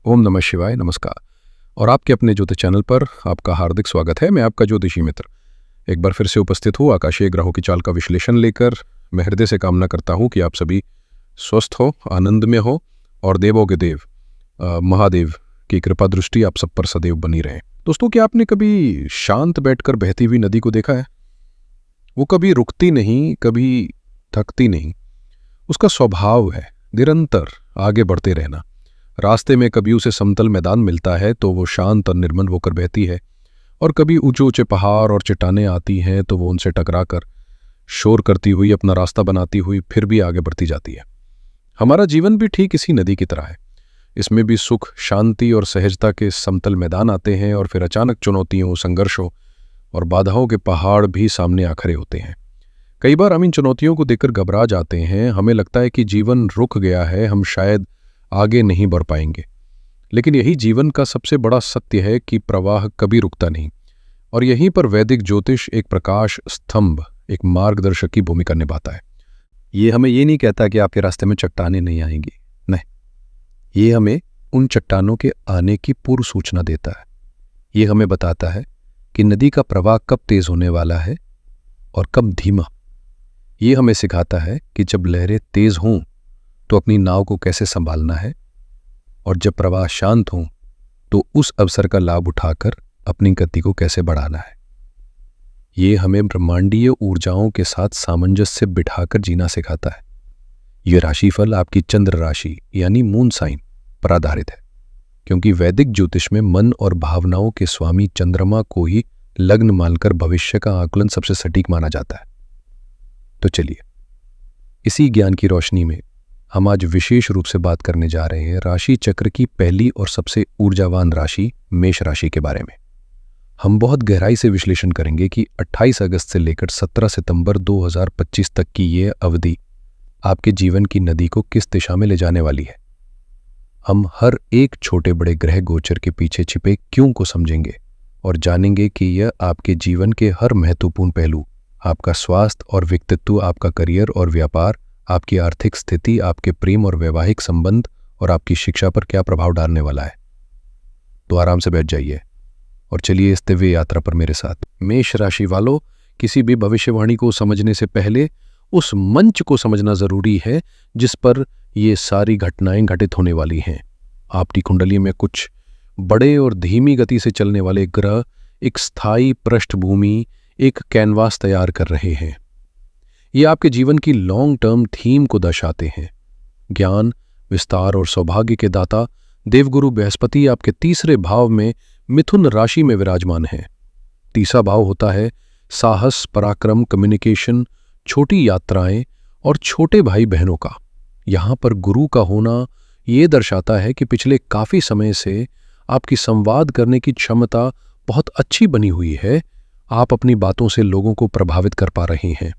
ओम नमः शिवाय। नमस्कार। और आपके अपने ज्योतिष चैनल पर आपका हार्दिक स्वागत है। मैं आपका ज्योतिषी मित्र एक बार फिर से उपस्थित हूँ आकाशीय ग्रहों की चाल का विश्लेषण लेकर। मैं हृदय से कामना करता हूँ कि आप सभी स्वस्थ हो, आनंद में हो और देवों के देव महादेव की कृपा दृष्टि आप सब पर सदैव बनी रहे। दोस्तों, क्या आपने कभी शांत बैठकर बहती हुई नदी को देखा है? वो कभी रुकती नहीं, कभी थकती नहीं। उसका स्वभाव है निरंतर आगे बढ़ते रहना। रास्ते में कभी उसे समतल मैदान मिलता है तो वो शांत और निर्मल होकर बहती है, और कभी ऊंचे ऊंचे पहाड़ और चट्टानें आती हैं तो वो उनसे टकराकर शोर करती हुई अपना रास्ता बनाती हुई फिर भी आगे बढ़ती जाती है। हमारा जीवन भी ठीक इसी नदी की तरह है। इसमें भी सुख, शांति और सहजता के समतल मैदान आते हैं, और फिर अचानक चुनौतियों, संघर्षों और बाधाओं के पहाड़ भी सामने आ खड़े होते हैं। कई बार हम इन चुनौतियों को देखकर घबरा जाते हैं। हमें लगता है कि जीवन रुक गया है, हम शायद आगे नहीं बढ़ पाएंगे। लेकिन यही जीवन का सबसे बड़ा सत्य है कि प्रवाह कभी रुकता नहीं। और यहीं पर वैदिक ज्योतिष एक प्रकाश स्तंभ, एक मार्गदर्शक की भूमिका निभाता है। ये हमें ये नहीं कहता कि आपके रास्ते में चट्टानें नहीं आएंगी, नहीं। ये हमें उन चट्टानों के आने की पूर्व सूचना देता है। ये हमें बताता है कि नदी का प्रवाह कब तेज होने वाला है और कब धीमा। ये हमें सिखाता है कि जब लहरें तेज हों तो अपनी नाव को कैसे संभालना है, और जब प्रवाह शांत हो तो उस अवसर का लाभ उठाकर अपनी गति को कैसे बढ़ाना है। ये हमें ब्रह्मांडीय ऊर्जाओं के साथ सामंजस्य बिठाकर जीना सिखाता है। ये राशिफल आपकी चंद्र राशि यानी मून साइन पर आधारित है, क्योंकि वैदिक ज्योतिष में मन और भावनाओं के स्वामी चंद्रमा को ही लग्न मानकर भविष्य का आकलन सबसे सटीक माना जाता है। तो चलिए, इसी ज्ञान की रोशनी में हम आज विशेष रूप से बात करने जा रहे हैं राशि चक्र की पहली और सबसे ऊर्जावान राशि मेष राशि के बारे में। हम बहुत गहराई से विश्लेषण करेंगे कि 28 अगस्त से लेकर 17 सितंबर 2025 तक की ये अवधि आपके जीवन की नदी को किस दिशा में ले जाने वाली है। हम हर एक छोटे बड़े ग्रह गोचर के पीछे छिपे क्यों को समझेंगे और जानेंगे कि यह आपके जीवन के हर महत्वपूर्ण पहलू, आपका स्वास्थ्य और व्यक्तित्व, आपका करियर और व्यापार, आपकी आर्थिक स्थिति, आपके प्रेम और वैवाहिक संबंध और आपकी शिक्षा पर क्या प्रभाव डालने वाला है। तो आराम से बैठ जाइए और चलिए इस दिव्य यात्रा पर मेरे साथ। मेष राशि वालों, किसी भी भविष्यवाणी को समझने से पहले उस मंच को समझना जरूरी है जिस पर ये सारी घटनाएं घटित होने वाली हैं। आपकी कुंडली में कुछ बड़े और धीमी गति से चलने वाले ग्रह एक स्थायी पृष्ठभूमि, एक कैनवास तैयार कर रहे हैं। ये आपके जीवन की लॉन्ग टर्म थीम को दर्शाते हैं। ज्ञान, विस्तार और सौभाग्य के दाता देवगुरु बृहस्पति आपके तीसरे भाव में मिथुन राशि में विराजमान है। तीसरा भाव होता है साहस, पराक्रम, कम्युनिकेशन, छोटी यात्राएं और छोटे भाई बहनों का। यहां पर गुरु का होना ये दर्शाता है कि पिछले काफी समय से आपकी संवाद करने की क्षमता बहुत अच्छी बनी हुई है। आप अपनी बातों से लोगों को प्रभावित कर पा रहे हैं।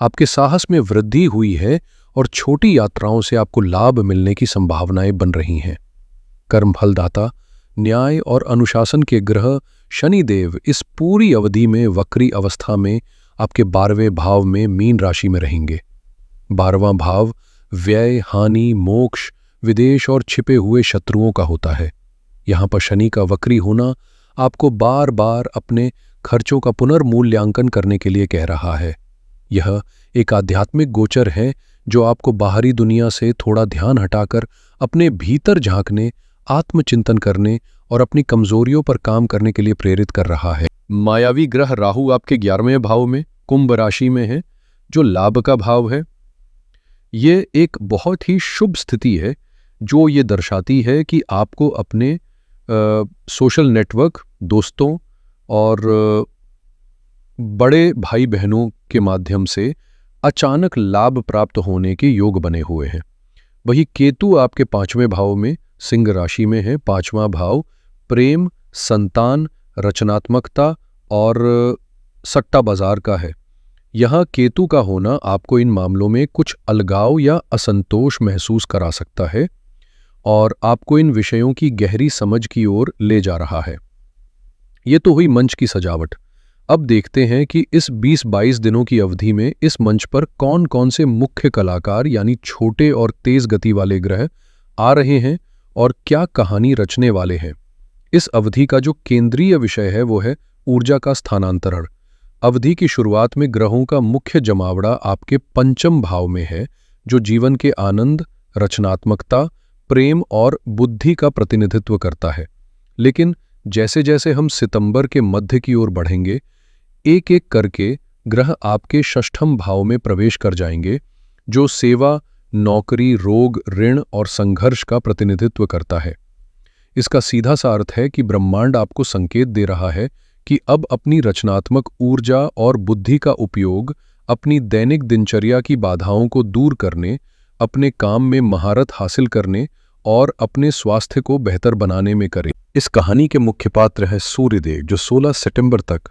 आपके साहस में वृद्धि हुई है और छोटी यात्राओं से आपको लाभ मिलने की संभावनाएं बन रही हैं। कर्म फलदाता, न्याय और अनुशासन के ग्रह शनिदेव इस पूरी अवधि में वक्री अवस्था में आपके 12वें भाव में मीन राशि में रहेंगे। 12वां भाव व्यय, हानि, मोक्ष, विदेश और छिपे हुए शत्रुओं का होता है। यहां पर शनि का वक्री होना आपको बार बार अपने खर्चों का पुनर्मूल्यांकन करने के लिए कह रहा है। यह एक आध्यात्मिक गोचर है जो आपको बाहरी दुनिया से थोड़ा ध्यान हटाकर अपने भीतर झांकने, आत्मचिंतन करने और अपनी कमजोरियों पर काम करने के लिए प्रेरित कर रहा है। मायावी ग्रह राहु आपके 11वें भाव में कुंभ राशि में है, जो लाभ का भाव है। ये एक बहुत ही शुभ स्थिति है जो ये दर्शाती है कि आपको अपने सोशल नेटवर्क, दोस्तों और बड़े भाई बहनों के माध्यम से अचानक लाभ प्राप्त होने के योग बने हुए हैं। वही केतु आपके 5वें भाव में सिंह राशि में है। 5वां भाव प्रेम, संतान, रचनात्मकता और सट्टा बाजार का है। यहाँ केतु का होना आपको इन मामलों में कुछ अलगाव या असंतोष महसूस करा सकता है और आपको इन विषयों की गहरी समझ की ओर ले जा रहा है। ये तो हुई मंच की सजावट। अब देखते हैं कि इस 20-22 दिनों की अवधि में इस मंच पर कौन कौन से मुख्य कलाकार यानी छोटे और तेज गति वाले ग्रह आ रहे हैं और क्या कहानी रचने वाले हैं। इस अवधि का जो केंद्रीय विषय है वो है ऊर्जा का स्थानांतरण। अवधि की शुरुआत में ग्रहों का मुख्य जमावड़ा आपके पंचम भाव में है, जो जीवन के आनंद, रचनात्मकता, प्रेम और बुद्धि का प्रतिनिधित्व करता है। लेकिन जैसे जैसे हम सितंबर के मध्य की ओर बढ़ेंगे, एक एक करके ग्रह आपके षष्ठम भाव में प्रवेश कर जाएंगे, जो सेवा, नौकरी, रोग, ऋण और संघर्ष का प्रतिनिधित्व करता है। इसका सीधा सा अर्थ है कि ब्रह्मांड आपको संकेत दे रहा है कि अब अपनी रचनात्मक ऊर्जा और बुद्धि का उपयोग अपनी दैनिक दिनचर्या की बाधाओं को दूर करने, अपने काम में महारत हासिल करने और अपने स्वास्थ्य को बेहतर बनाने में करें। इस कहानी के मुख्य पात्र है सूर्यदेव, जो 16 सितंबर तक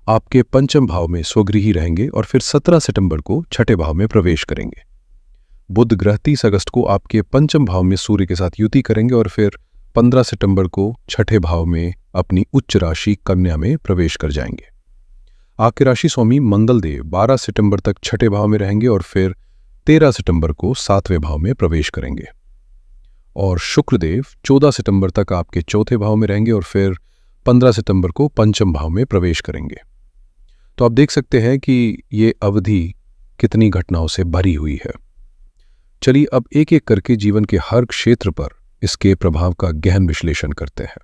आपके पंचम भाव में स्वगृही रहेंगे और फिर 17 सितंबर को छठे भाव में प्रवेश करेंगे। बुध ग्रह 30 अगस्त को आपके पंचम भाव में सूर्य के साथ युति करेंगे और फिर 15 सितंबर को छठे भाव में अपनी उच्च राशि कन्या में प्रवेश कर जाएंगे। आपके राशि स्वामी मंगलदेव 12 सितंबर तक छठे भाव में रहेंगे और फिर 13 सितंबर को 7वें भाव में प्रवेश करेंगे। और शुक्रदेव 14 सितंबर तक आपके चौथे भाव में रहेंगे और फिर 15 सितंबर को पंचम भाव में प्रवेश करेंगे। तो आप देख सकते हैं कि ये अवधि कितनी घटनाओं से भरी हुई है। चलिए अब एक एक करके जीवन के हर क्षेत्र पर इसके प्रभाव का गहन विश्लेषण करते हैं।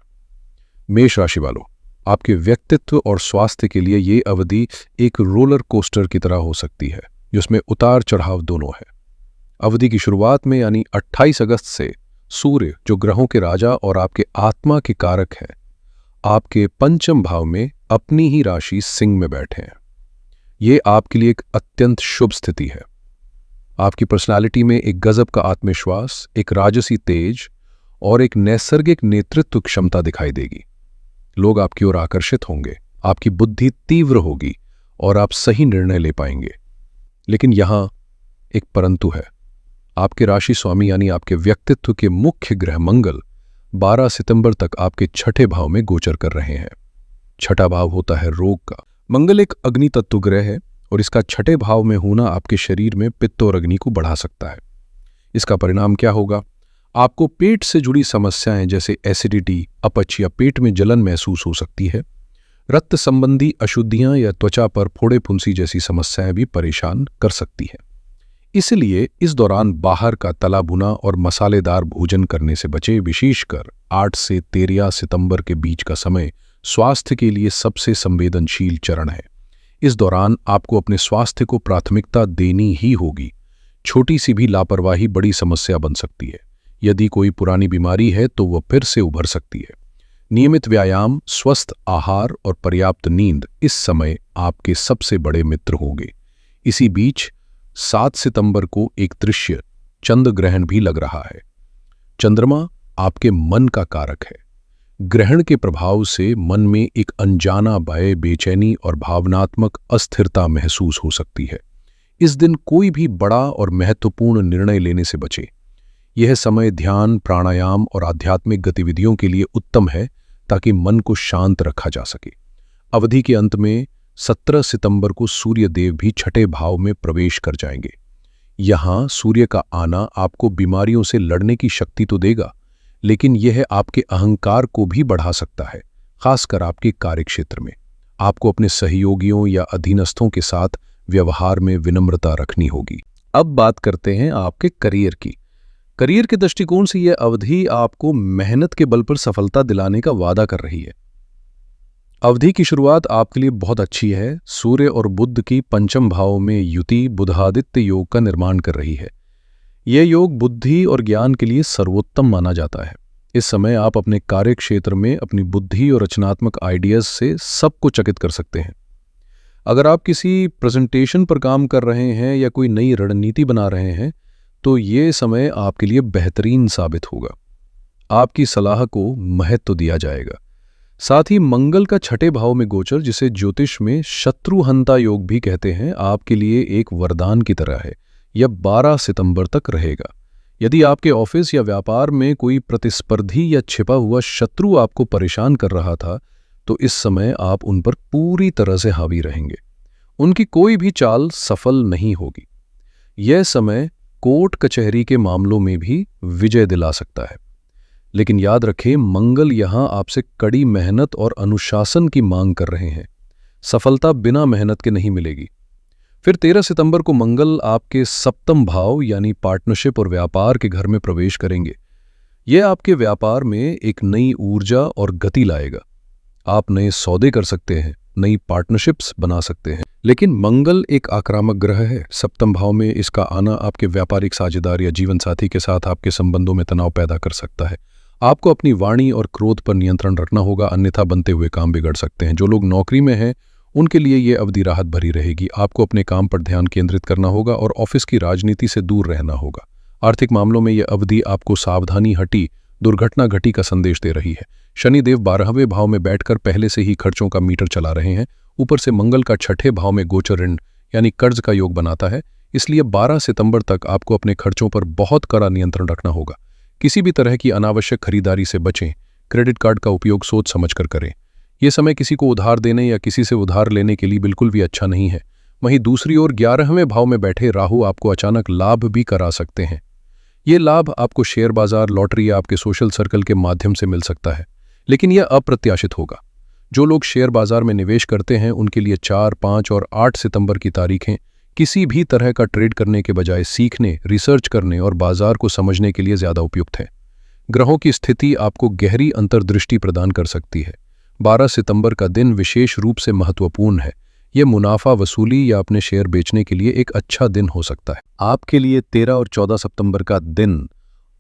मेष राशि वालों, आपके व्यक्तित्व और स्वास्थ्य के लिए ये अवधि एक रोलर कोस्टर की तरह हो सकती है, जिसमें उतार चढ़ाव दोनों है। अवधि की शुरुआत में यानी 28 अगस्त से सूर्य, जो ग्रहों के राजा और आपके आत्मा के कारक है, आपके पंचम भाव में अपनी ही राशि सिंह में बैठे हैं। ये आपके लिए एक अत्यंत शुभ स्थिति है। आपकी पर्सनालिटी में एक गजब का आत्मविश्वास, एक राजसी तेज और एक नैसर्गिक नेतृत्व क्षमता दिखाई देगी। लोग आपकी ओर आकर्षित होंगे, आपकी बुद्धि तीव्र होगी और आप सही निर्णय ले पाएंगे। लेकिन यहां एक परंतु है। आपके राशि स्वामी यानी आपके व्यक्तित्व के मुख्य ग्रह मंगल 12 सितंबर तक आपके छठे भाव में गोचर कर रहे हैं। छठा भाव होता है रोग का। मंगल एक अग्नि तत्व ग्रह है और इसका छठे भाव में होना आपके शरीर में पित्त और अग्नि को बढ़ा सकता है। इसका परिणाम क्या होगा? आपको पेट से जुड़ी समस्याएं जैसे एसिडिटी, अपच या पेट में जलन महसूस हो सकती है। रक्त संबंधी अशुद्धियां या त्वचा पर फोड़े फुंसी जैसी समस्याएं भी परेशान कर सकती है। इसलिए इस दौरान बाहर का तला भुना और मसालेदार भोजन करने से बचे। विशेषकर 8 से 13 सितंबर के बीच का समय स्वास्थ्य के लिए सबसे संवेदनशील चरण है। इस दौरान आपको अपने स्वास्थ्य को प्राथमिकता देनी ही होगी। छोटी सी भी लापरवाही बड़ी समस्या बन सकती है। यदि कोई पुरानी बीमारी है तो वह फिर से उभर सकती है। नियमित व्यायाम, स्वस्थ आहार और पर्याप्त नींद इस समय आपके सबसे बड़े मित्र होंगे। इसी बीच 7 सितंबर को एक दृश्य चंद्र ग्रहण भी लग रहा है। चंद्रमा आपके मन का कारक है। ग्रहण के प्रभाव से मन में एक अनजाना भय, बेचैनी और भावनात्मक अस्थिरता महसूस हो सकती है। इस दिन कोई भी बड़ा और महत्वपूर्ण निर्णय लेने से बचे। यह समय ध्यान, प्राणायाम और आध्यात्मिक गतिविधियों के लिए उत्तम है ताकि मन को शांत रखा जा सके। अवधि के अंत में 17 सितंबर को सूर्य देव भी छठे भाव में प्रवेश कर जाएंगे। यहां सूर्य का आना आपको बीमारियों से लड़ने की शक्ति तो देगा, लेकिन यह आपके अहंकार को भी बढ़ा सकता है, खासकर आपके कार्यक्षेत्र में। आपको अपने सहयोगियों या अधीनस्थों के साथ व्यवहार में विनम्रता रखनी होगी। अब बात करते हैं आपके करियर की। करियर के दृष्टिकोण से यह अवधि आपको मेहनत के बल पर सफलता दिलाने का वादा कर रही है। अवधि की शुरुआत आपके लिए बहुत अच्छी है। सूर्य और बुध की पंचम भाव में युति बुधादित्य योग का निर्माण कर रही है। यह योग बुद्धि और ज्ञान के लिए सर्वोत्तम माना जाता है। इस समय आप अपने कार्य क्षेत्र में अपनी बुद्धि और रचनात्मक आइडियाज से सबको चकित कर सकते हैं। अगर आप किसी प्रेजेंटेशन पर काम कर रहे हैं या कोई नई रणनीति बना रहे हैं तो ये समय आपके लिए बेहतरीन साबित होगा। आपकी सलाह को महत्व दिया जाएगा। साथ ही मंगल का छठे भाव में गोचर, जिसे ज्योतिष में शत्रुहंता योग भी कहते हैं, आपके लिए एक वरदान की तरह है। यह 12 सितंबर तक रहेगा। यदि आपके ऑफिस या व्यापार में कोई प्रतिस्पर्धी या छिपा हुआ शत्रु आपको परेशान कर रहा था तो इस समय आप उन पर पूरी तरह से हावी रहेंगे। उनकी कोई भी चाल सफल नहीं होगी। यह समय कोर्ट कचहरी के मामलों में भी विजय दिला सकता है। लेकिन याद रखें, मंगल यहां आपसे कड़ी मेहनत और अनुशासन की मांग कर रहे हैं। सफलता बिना मेहनत के नहीं मिलेगी। फिर 13 सितंबर को मंगल आपके सप्तम भाव यानी पार्टनरशिप और व्यापार के घर में प्रवेश करेंगे। यह आपके व्यापार में एक नई ऊर्जा और गति लाएगा। आप नए सौदे कर सकते हैं, नई पार्टनरशिप्स बना सकते हैं। लेकिन मंगल एक आक्रामक ग्रह है। सप्तम भाव में इसका आना आपके व्यापारिक साझेदार या जीवन साथी के साथ आपके संबंधों में तनाव पैदा कर सकता है। आपको अपनी वाणी और क्रोध पर नियंत्रण रखना होगा, अन्यथा बनते हुए काम बिगड़ सकते हैं। जो लोग नौकरी में हैं उनके लिए ये अवधि राहत भरी रहेगी। आपको अपने काम पर ध्यान केंद्रित करना होगा और ऑफिस की राजनीति से दूर रहना होगा। आर्थिक मामलों में यह अवधि आपको सावधानी हटी, दुर्घटना घटी का संदेश दे रही है। शनिदेव 12वें भाव में बैठकर पहले से ही खर्चों का मीटर चला रहे हैं। ऊपर से मंगल का 6ठे भाव में गोचर ऋण यानी कर्ज का योग बनाता है। इसलिए 12 सितंबर तक आपको अपने खर्चों पर बहुत कड़ा नियंत्रण रखना होगा। किसी भी तरह की अनावश्यक खरीदारी से बचें। क्रेडिट कार्ड का उपयोग सोच समझ कर करें। यह समय किसी को उधार देने या किसी से उधार लेने के लिए बिल्कुल भी अच्छा नहीं है। वहीं दूसरी ओर 11वें भाव में बैठे राहु आपको अचानक लाभ भी करा सकते हैं। ये लाभ आपको शेयर बाजार, लॉटरी या आपके सोशल सर्कल के माध्यम से मिल सकता है, लेकिन यह अप्रत्याशित होगा। जो लोग शेयर बाजार में निवेश करते हैं उनके लिए 4, 5 और 8 सितंबर की तारीखें किसी भी तरह का ट्रेड करने के बजाय सीखने, रिसर्च करने और बाजार को समझने के लिए ज्यादा उपयुक्त है। ग्रहों की स्थिति आपको गहरी अंतर्दृष्टि प्रदान कर सकती है। 12 सितंबर का दिन विशेष रूप से महत्वपूर्ण है। यह मुनाफा वसूली या अपने शेयर बेचने के लिए एक अच्छा दिन हो सकता है। आपके लिए 13 और 14 सितंबर का दिन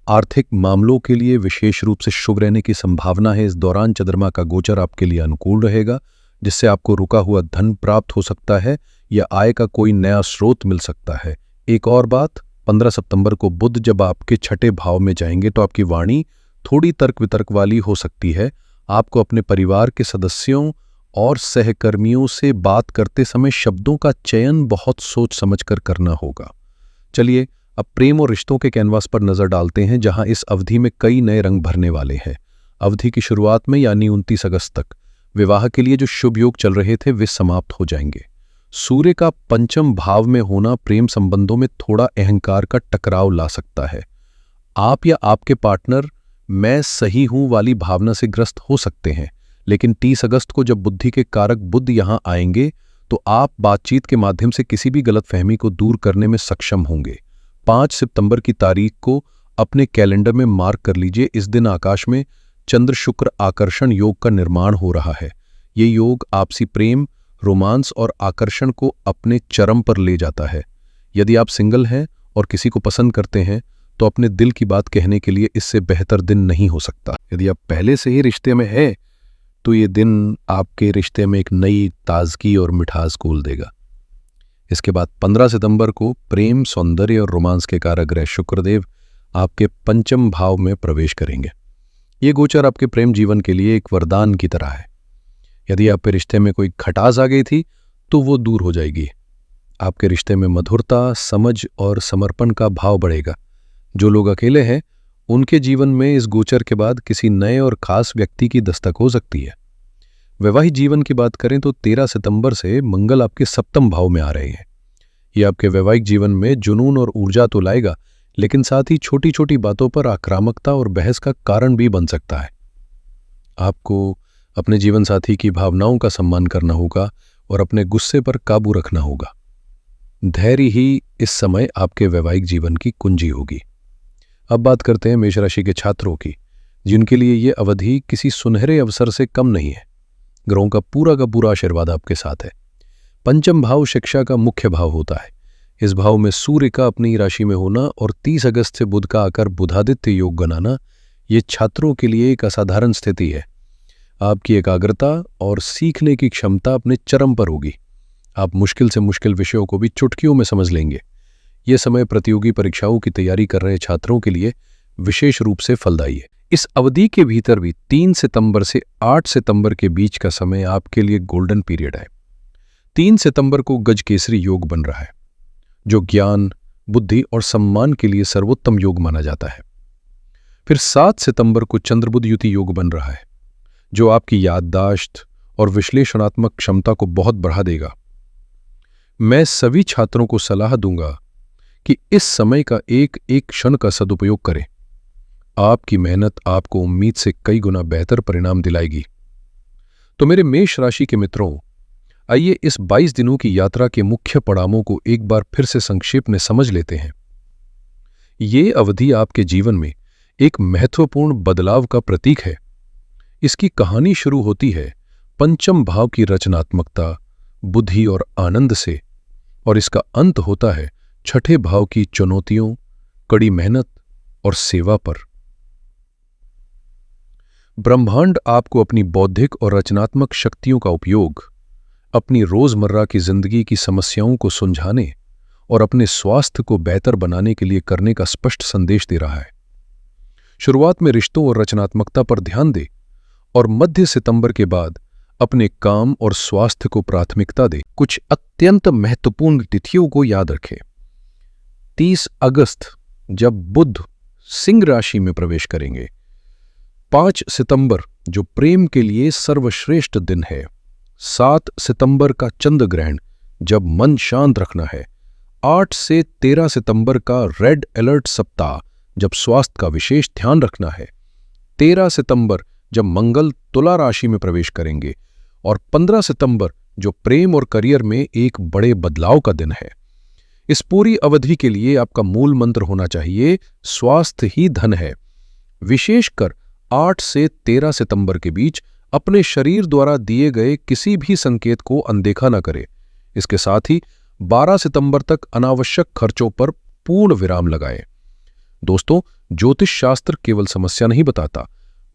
आर्थिक मामलों के लिए विशेष रूप से शुभ रहने की संभावना है। इस दौरान चंद्रमा का गोचर आपके लिए अनुकूल रहेगा, जिससे आपको रुका हुआ धन प्राप्त हो सकता है या आय का कोई नया स्रोत मिल सकता है। एक और बात, 15 सितंबर को बुध जब आपके 6ठे भाव में जाएंगे तो आपकी वाणी थोड़ी तर्क वितर्क वाली हो सकती है। आपको अपने परिवार के सदस्यों और सहकर्मियों से बात करते समय शब्दों का चयन बहुत सोच समझकर करना होगा। चलिए अब प्रेम और रिश्तों के कैनवास पर नजर डालते हैं, जहां इस अवधि में कई नए रंग भरने वाले हैं। अवधि की शुरुआत में यानी 29 अगस्त तक विवाह के लिए जो शुभ योग चल रहे थे वे समाप्त हो जाएंगे। सूर्य का पंचम भाव में होना प्रेम संबंधों में थोड़ा अहंकार का टकराव ला सकता है। आप या आपके पार्टनर मैं सही हूं वाली भावना से ग्रस्त हो सकते हैं, लेकिन 30 अगस्त को जब बुद्धि के कारक बुध यहां आएंगे तो आप बातचीत के माध्यम से किसी भी गलतफहमी को दूर करने में सक्षम होंगे। 5 सितंबर की तारीख को अपने कैलेंडर में मार्क कर लीजिए। इस दिन आकाश में चंद्र शुक्र आकर्षण योग का निर्माण हो रहा है। ये योग आपसी प्रेम, रोमांस और आकर्षण को अपने चरम पर ले जाता है। यदि आप सिंगल हैं और किसी को पसंद करते हैं तो अपने दिल की बात कहने के लिए इससे बेहतर दिन नहीं हो सकता। यदि आप पहले से ही रिश्ते में हैं तो ये दिन आपके रिश्ते में एक नई ताजगी और मिठास घोल देगा। इसके बाद 15 सितंबर को प्रेम, सौंदर्य और रोमांस के कारक ग्रह शुक्रदेव आपके पंचम भाव में प्रवेश करेंगे। ये गोचर आपके प्रेम जीवन के लिए एक वरदान की तरह है। यदि आपके रिश्ते में कोई खटास आ गई थी तो वो दूर हो जाएगी। आपके रिश्ते में मधुरता, समझ और समर्पण का भाव बढ़ेगा। जो लोग अकेले हैं उनके जीवन में इस गोचर के बाद किसी नए और खास व्यक्ति की दस्तक हो सकती है। वैवाहिक जीवन की बात करें तो 13 सितंबर से मंगल आपके सप्तम भाव में आ रहे हैं। ये आपके वैवाहिक जीवन में जुनून और ऊर्जा तो लाएगा, लेकिन साथ ही छोटी छोटी बातों पर आक्रामकता और बहस का कारण भी बन सकता है। आपको अपने जीवन साथी की भावनाओं का सम्मान करना होगा और अपने गुस्से पर काबू रखना होगा। धैर्य ही इस समय आपके वैवाहिक जीवन की कुंजी होगी। अब बात करते हैं मेष राशि के छात्रों की, जिनके लिए ये अवधि किसी सुनहरे अवसर से कम नहीं है। ग्रहों का पूरा आशीर्वाद आपके साथ है। पंचम भाव शिक्षा का मुख्य भाव होता है। इस भाव में सूर्य का अपनी राशि में होना और 30 अगस्त से बुध का आकर बुधादित्य योग बनाना ये छात्रों के लिए एक असाधारण स्थिति है। आपकी एकाग्रता और सीखने की क्षमता अपने चरम पर होगी। आप मुश्किल से मुश्किल विषयों को भी चुटकियों में समझ लेंगे। यह समय प्रतियोगी परीक्षाओं की तैयारी कर रहे छात्रों के लिए विशेष रूप से फलदायी है। इस अवधि के भीतर भी 3 सितंबर से 8 सितंबर के बीच का समय आपके लिए गोल्डन पीरियड है। 3 सितंबर को गजकेसरी योग बन रहा है, जो ज्ञान, बुद्धि और सम्मान के लिए सर्वोत्तम योग माना जाता है। फिर 7 सितंबर को चंद्रबुध युति योग बन रहा है, जो आपकी याददाश्त और विश्लेषणात्मक क्षमता को बहुत बढ़ा देगा। मैं सभी छात्रों को सलाह दूंगा कि इस समय का एक एक क्षण का सदुपयोग करें। आपकी मेहनत आपको उम्मीद से कई गुना बेहतर परिणाम दिलाएगी। तो मेरे मेष राशि के मित्रों, आइए इस 22 दिनों की यात्रा के मुख्य पड़ावों को एक बार फिर से संक्षेप में समझ लेते हैं। ये अवधि आपके जीवन में एक महत्वपूर्ण बदलाव का प्रतीक है। इसकी कहानी शुरू होती है पंचम भाव की रचनात्मकता, बुद्धि और आनंद से, और इसका अंत होता है छठे भाव की चुनौतियों, कड़ी मेहनत और सेवा पर। ब्रह्मांड आपको अपनी बौद्धिक और रचनात्मक शक्तियों का उपयोग अपनी रोजमर्रा की जिंदगी की समस्याओं को सुलझाने और अपने स्वास्थ्य को बेहतर बनाने के लिए करने का स्पष्ट संदेश दे रहा है। शुरुआत में रिश्तों और रचनात्मकता पर ध्यान दे और मध्य सितंबर के बाद अपने काम और स्वास्थ्य को प्राथमिकता दे। कुछ अत्यंत महत्वपूर्ण तिथियों को याद रखें। 30 अगस्त जब बुध सिंह राशि में प्रवेश करेंगे। 5 सितंबर जो प्रेम के लिए सर्वश्रेष्ठ दिन है। 7 सितंबर का चंद्र ग्रहण जब मन शांत रखना है। 8 से 13 सितंबर का रेड अलर्ट सप्ताह जब स्वास्थ्य का विशेष ध्यान रखना है। 13 सितंबर जब मंगल तुला राशि में प्रवेश करेंगे और 15 सितंबर जो प्रेम और करियर में एक बड़े बदलाव का दिन है। इस पूरी अवधि के लिए आपका मूल मंत्र होना चाहिए, स्वास्थ्य ही धन है। विशेषकर 8 से 13 सितंबर के बीच अपने शरीर द्वारा दिए गए किसी भी संकेत को अनदेखा न करें। इसके साथ ही 12 सितंबर तक अनावश्यक खर्चों पर पूर्ण विराम लगाएं। दोस्तों, ज्योतिष शास्त्र केवल समस्या नहीं बताता,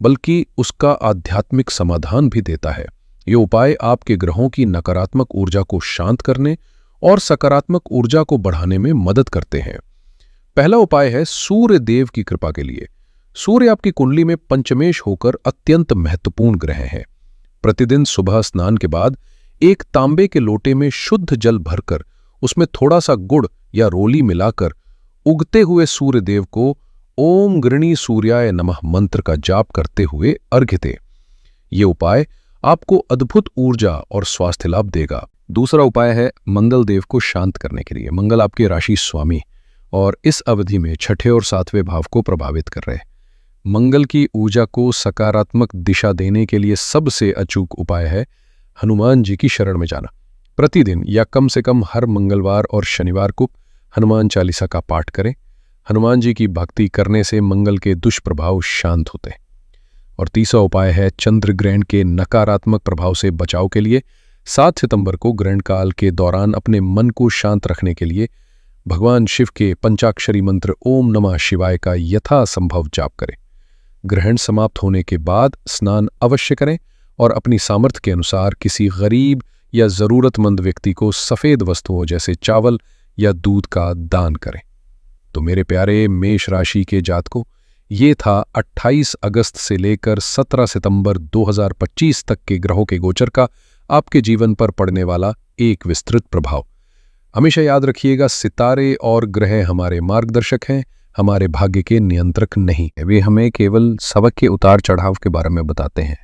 बल्कि उसका आध्यात्मिक समाधान भी देता है। ये उपाय आपके ग्रहों की नकारात्मक ऊर्जा को शांत करने और सकारात्मक ऊर्जा को बढ़ाने में मदद करते हैं। पहला उपाय है सूर्य देव की कृपा के लिए। सूर्य आपकी कुंडली में पंचमेश होकर अत्यंत महत्वपूर्ण ग्रह है। प्रतिदिन सुबह स्नान के बाद एक तांबे के लोटे में शुद्ध जल भरकर उसमें थोड़ा सा गुड़ या रोली मिलाकर उगते हुए सूर्य देव को ओम गृणी सूर्याय नमः मंत्र का जाप करते हुए अर्घ्य दें। ये उपाय आपको अद्भुत ऊर्जा और स्वास्थ्य लाभ देगा। दूसरा उपाय है मंगल देव को शांत करने के लिए। मंगल आपके राशि स्वामी और इस अवधि में छठे और सातवें भाव को प्रभावित कर रहे हैं। मंगल की ऊर्जा को सकारात्मक दिशा देने के लिए सबसे अचूक उपाय है हनुमान जी की शरण में जाना। प्रतिदिन या कम से कम हर मंगलवार और शनिवार को हनुमान चालीसा का पाठ करें। हनुमान जी की भक्ति करने से मंगल के दुष्प्रभाव शांत होते हैं। और तीसरा उपाय है चंद्र ग्रहण के नकारात्मक प्रभाव से बचाव के लिए 7 सितंबर को ग्रहण काल के दौरान अपने मन को शांत रखने के लिए भगवान शिव के पंचाक्षरी मंत्र ओम नमः शिवाय का यथासंभव जाप करें। ग्रहण समाप्त होने के बाद स्नान अवश्य करें और अपनी सामर्थ्य के अनुसार किसी गरीब या जरूरतमंद व्यक्ति को सफेद वस्तुओं जैसे चावल या दूध का दान करें। तो मेरे प्यारे मेष राशि के जातकों, ये था 28 अगस्त से लेकर 17 सितंबर 2025 तक के ग्रहों के गोचर का आपके जीवन पर पड़ने वाला एक विस्तृत प्रभाव। हमेशा याद रखिएगा, सितारे और ग्रह हमारे मार्गदर्शक हैं, हमारे भाग्य के नियंत्रक नहीं। वे हमें केवल सबक के उतार चढ़ाव के बारे में बताते हैं।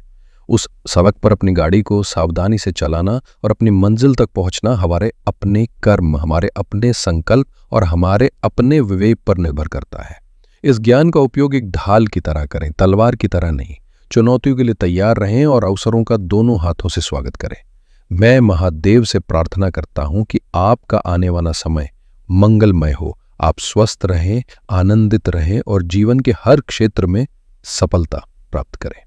उस सबक पर अपनी गाड़ी को सावधानी से चलाना और अपनी मंजिल तक पहुंचना हमारे अपने कर्म, हमारे अपने संकल्प और हमारे अपने विवेक पर निर्भर करता है। इस ज्ञान का उपयोग एक ढाल की तरह करें, तलवार की तरह नहीं। चुनौतियों के लिए तैयार रहें और अवसरों का दोनों हाथों से स्वागत करें। मैं महादेव से प्रार्थना करता हूं कि आपका आने वाला समय मंगलमय हो। आप स्वस्थ रहें, आनंदित रहें और जीवन के हर क्षेत्र में सफलता प्राप्त करें।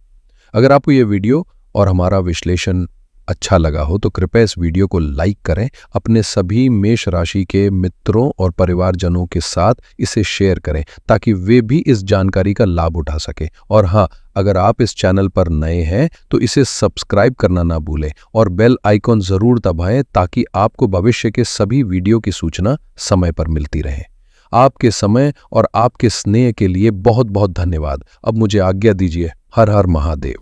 अगर आपको ये वीडियो और हमारा विश्लेषण अच्छा लगा हो तो कृपया इस वीडियो को लाइक करें, अपने सभी मेष राशि के मित्रों और परिवारजनों के साथ इसे शेयर करें ताकि वे भी इस जानकारी का लाभ उठा सकें। और हाँ, अगर आप इस चैनल पर नए हैं तो इसे सब्सक्राइब करना ना भूलें और बेल आइकॉन जरूर दबाएं ताकि आपको भविष्य के सभी वीडियो की सूचना समय पर मिलती रहे। आपके समय और आपके स्नेह के लिए बहुत बहुत धन्यवाद। अब मुझे आज्ञा दीजिए। हर हर महादेव।